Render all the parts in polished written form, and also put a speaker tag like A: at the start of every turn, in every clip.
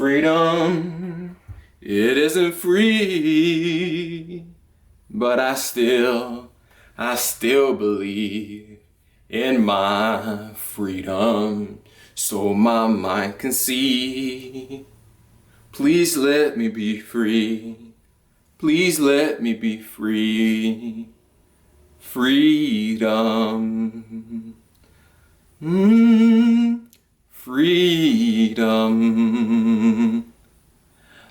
A: Freedom, it isn't free, but I still believe in my freedom, so my mind can see. Please let me be free. Please let me be free. Freedom. Freedom.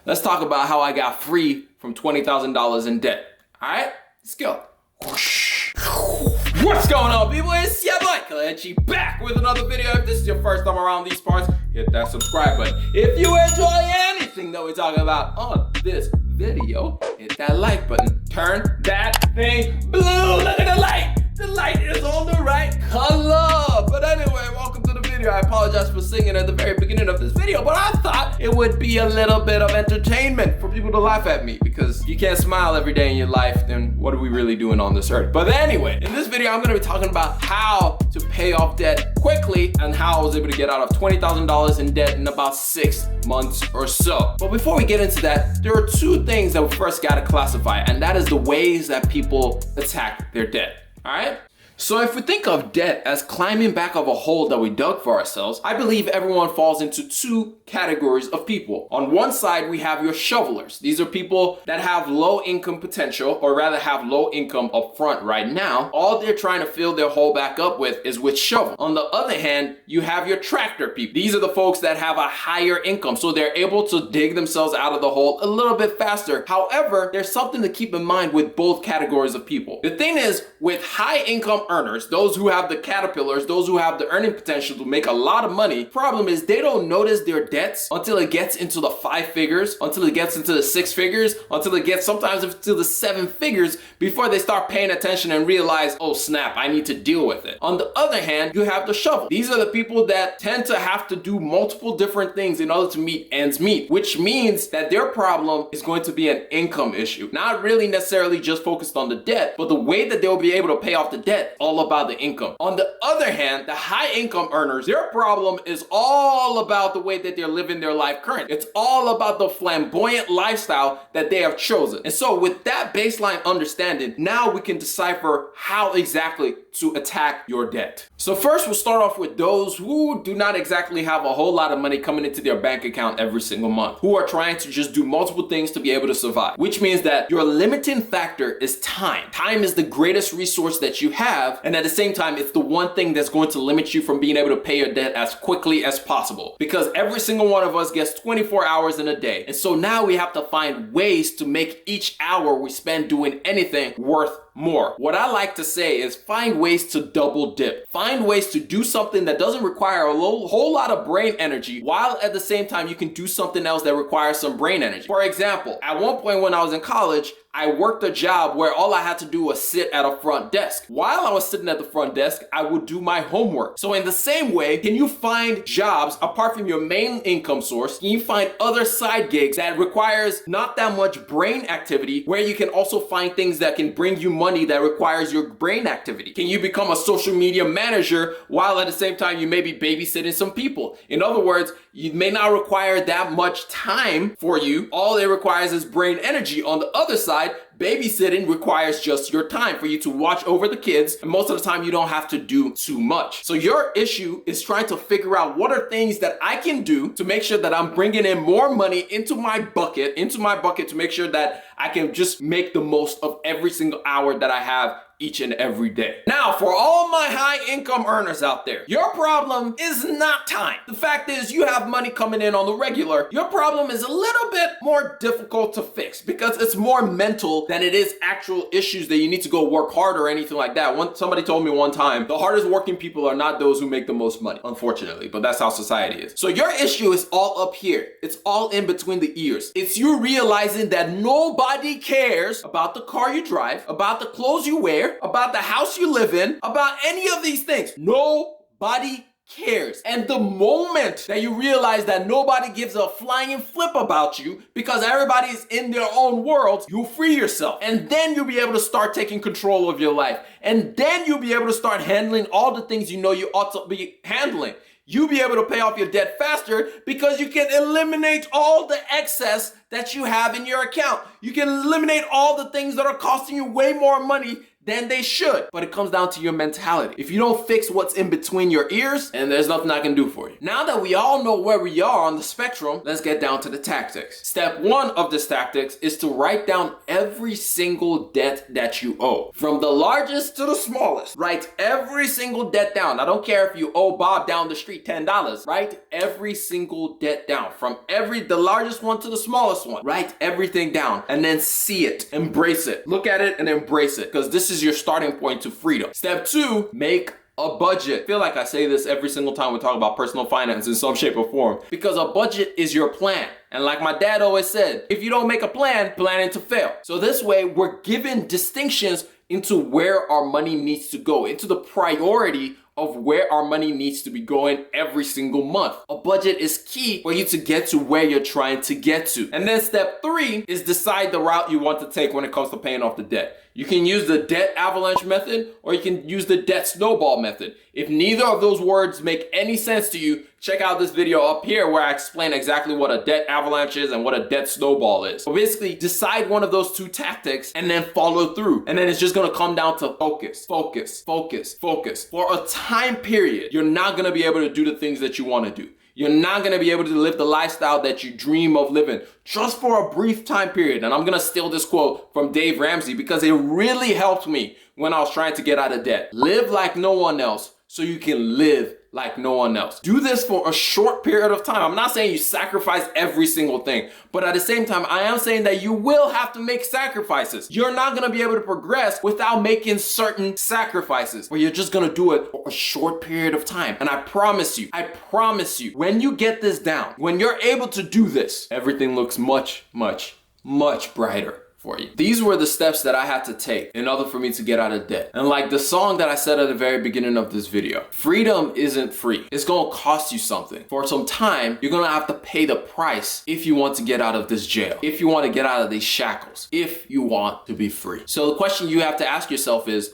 A: Let's talk about how I got free from $20,000 in debt. Alright, let's go. What's going on, people? It's your boy Kalechi back with another video. If this is your first time around these parts, hit that subscribe button. If you enjoy anything that we're talking about on this video, hit that like button. Turn that thing blue. Look at the light. The light is on the right color. But anyway, welcome to the video. I apologize for singing at the very beginning of this video, but I thought it would be a little bit of entertainment for people to laugh at me, because if you can't smile every day in your life, then what are we really doing on this earth? But anyway, in this video, I'm gonna be talking about how to pay off debt quickly and how I was able to get out of $20,000 in debt in about 6 months or so. But before we get into that, there are two things that we first gotta classify, and that is the ways that people attack their debt. All right? So if we think of debt as climbing back of a hole that we dug for ourselves, I believe everyone falls into two categories of people. On one side, we have your shovelers. These are people that have low income potential, or rather have low income up front right now. All they're trying to fill their hole back up with is with shovel. On the other hand, you have your tractor people. These are the folks that have a higher income, so they're able to dig themselves out of the hole a little bit faster. However, there's something to keep in mind with both categories of people. The thing is, with high income earners, those who have the caterpillars, those who have the earning potential to make a lot of money, problem is they don't notice their debts until it gets into the 5 figures, until it gets into the 6 figures, until it gets sometimes into the 7 figures before they start paying attention and realize, oh snap, I need to deal with it. On the other hand, you have the shovel. These are the people that tend to have to do multiple different things in order to meet ends meet, which means that their problem is going to be an income issue. Not really necessarily just focused on the debt, but the way that they'll be able to pay off the debt, all about the income. On the other hand, the high income earners, their problem is all about the way that they're living their life current. It's all about the flamboyant lifestyle that they have chosen. And so with that baseline understanding, now we can decipher how exactly to attack your debt. So first, we'll start off with those who do not exactly have a whole lot of money coming into their bank account every single month, who are trying to just do multiple things to be able to survive, which means that your limiting factor is time. Time is the greatest resource that you have, and at the same time, it's the one thing that's going to limit you from being able to pay your debt as quickly as possible, because every single one of us gets 24 hours in a day. And so now we have to find ways to make each hour we spend doing anything worth more. What I like to say is find ways to double dip. Find ways to do something that doesn't require a whole lot of brain energy, while at the same time you can do something else that requires some brain energy. For example, at one point when I was in college, I worked a job where all I had to do was sit at a front desk. While I was sitting at the front desk, I would do my homework. So in the same way, can you find jobs apart from your main income source? Can you find other side gigs that requires not that much brain activity, where you can also find things that can bring you money that requires your brain activity? Can you become a social media manager while at the same time you may be babysitting some people? In other words, you may not require that much time for you. All it requires is brain energy. On the other side, babysitting requires just your time for you to watch over the kids, and most of the time you don't have to do too much. So your issue is trying to figure out what are things that I can do to make sure that I'm bringing in more money into my bucket to make sure that I can just make the most of every single hour that I have each and every day. Now, for all my high income earners out there, your problem is not time. The fact is, you have money coming in on the regular. Your problem is a little bit more difficult to fix because it's more mental than it is actual issues that you need to go work hard or anything like that. Somebody told me one time, the hardest working people are not those who make the most money, unfortunately, but that's how society is. So your issue is all up here. It's all in between the ears. It's you realizing that nobody cares about the car you drive, about the clothes you wear, about the house you live in, about any of these things. Nobody cares. And the moment that you realize that nobody gives a flying flip about you because everybody is in their own world, you'll free yourself. And then you'll be able to start taking control of your life. And then you'll be able to start handling all the things you know you ought to be handling. you'll be able to pay off your debt faster because you can eliminate all the excess that you have in your account. You can eliminate all the things that are costing you way more money than they should. But it comes down to your mentality. If you don't fix what's in between your ears, and there's nothing I can do for you. Now that we all know where we are on the spectrum, let's get down to the tactics. Step 1 of this tactics is to write down every single debt that you owe. From the largest to the smallest. Write every single debt down. I don't care if you owe Bob down the street $10. Write every single debt down. From the largest one to the smallest one. Write everything down and then see it. Embrace it. Look at it and embrace it. Because this is your starting point to freedom. Step 2, make a budget. I feel like I say this every single time we talk about personal finance in some shape or form, because a budget is your plan. And like my dad always said, if you don't make a plan, planning to fail. So this way we're given distinctions into where our money needs to go, into the priority of where our money needs to be going every single month. A budget is key for you to get to where you're trying to get to. And then step 3 is decide the route you want to take when it comes to paying off the debt. You can use the debt avalanche method or you can use the debt snowball method. If neither of those words make any sense to you, check out this video up here where I explain exactly what a debt avalanche is and what a debt snowball is. So basically, decide one of those 2 tactics and then follow through. And then it's just gonna come down to focus, focus, focus, focus. For a time period, you're not gonna be able to do the things that you wanna do. You're not gonna be able to live the lifestyle that you dream of living just for a brief time period. And I'm gonna steal this quote from Dave Ramsey because it really helped me when I was trying to get out of debt. Live like no one else so you can live like no one else. Do this for a short period of time. I'm not saying you sacrifice every single thing, but at the same time, I am saying that you will have to make sacrifices. You're not gonna be able to progress without making certain sacrifices, but you're just gonna do it for a short period of time. And I promise you, when you get this down, when you're able to do this, everything looks much, much, much brighter for you. These were the steps that I had to take in order for me to get out of debt. And like the song that I said at the very beginning of this video, freedom isn't free. It's gonna cost you something. For some time, you're gonna have to pay the price if you want to get out of this jail, if you want to get out of these shackles, if you want to be free. So the question you have to ask yourself is,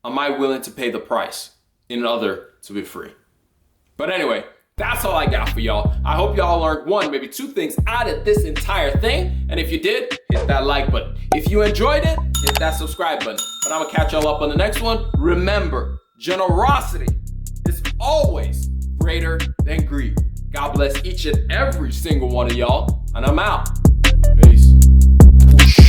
A: am I willing to pay the price in order to be free? But anyway, that's all I got for y'all. I hope y'all learned 1, maybe 2 things out of this entire thing. And if you did, hit that like button. If you enjoyed it, hit that subscribe button. But I'm gonna catch y'all up on the next one. Remember, generosity is always greater than greed. God bless each and every single one of y'all, and I'm out.